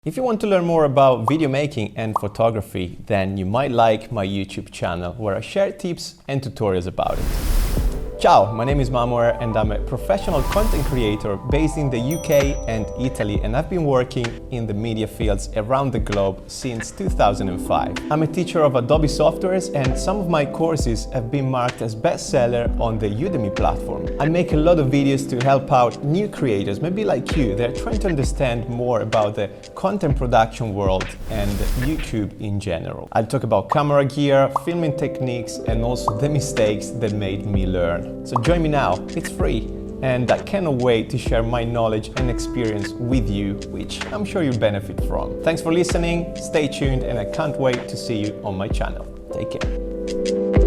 If you want to learn more about video making and photography, then you might like my YouTube channel where I share tips and tutorials about it. Ciao, my name is Mamo Air and I'm a professional content creator based in the UK and Italy, and I've been working in the media fields around the globe since 2005. I'm a teacher of Adobe softwares and some of my courses have been marked as bestseller on the Udemy platform. I make a lot of videos to help out new creators, maybe like you, that are trying to understand more about the content production world and YouTube in general. I'll talk about camera gear, filming techniques, and also the mistakes that made me learn. So join me now, it's free, and I cannot wait to share my knowledge and experience with you, which I'm sure you'll benefit from. Thanks for listening, stay tuned, and I can't wait to see you on my channel. Take care.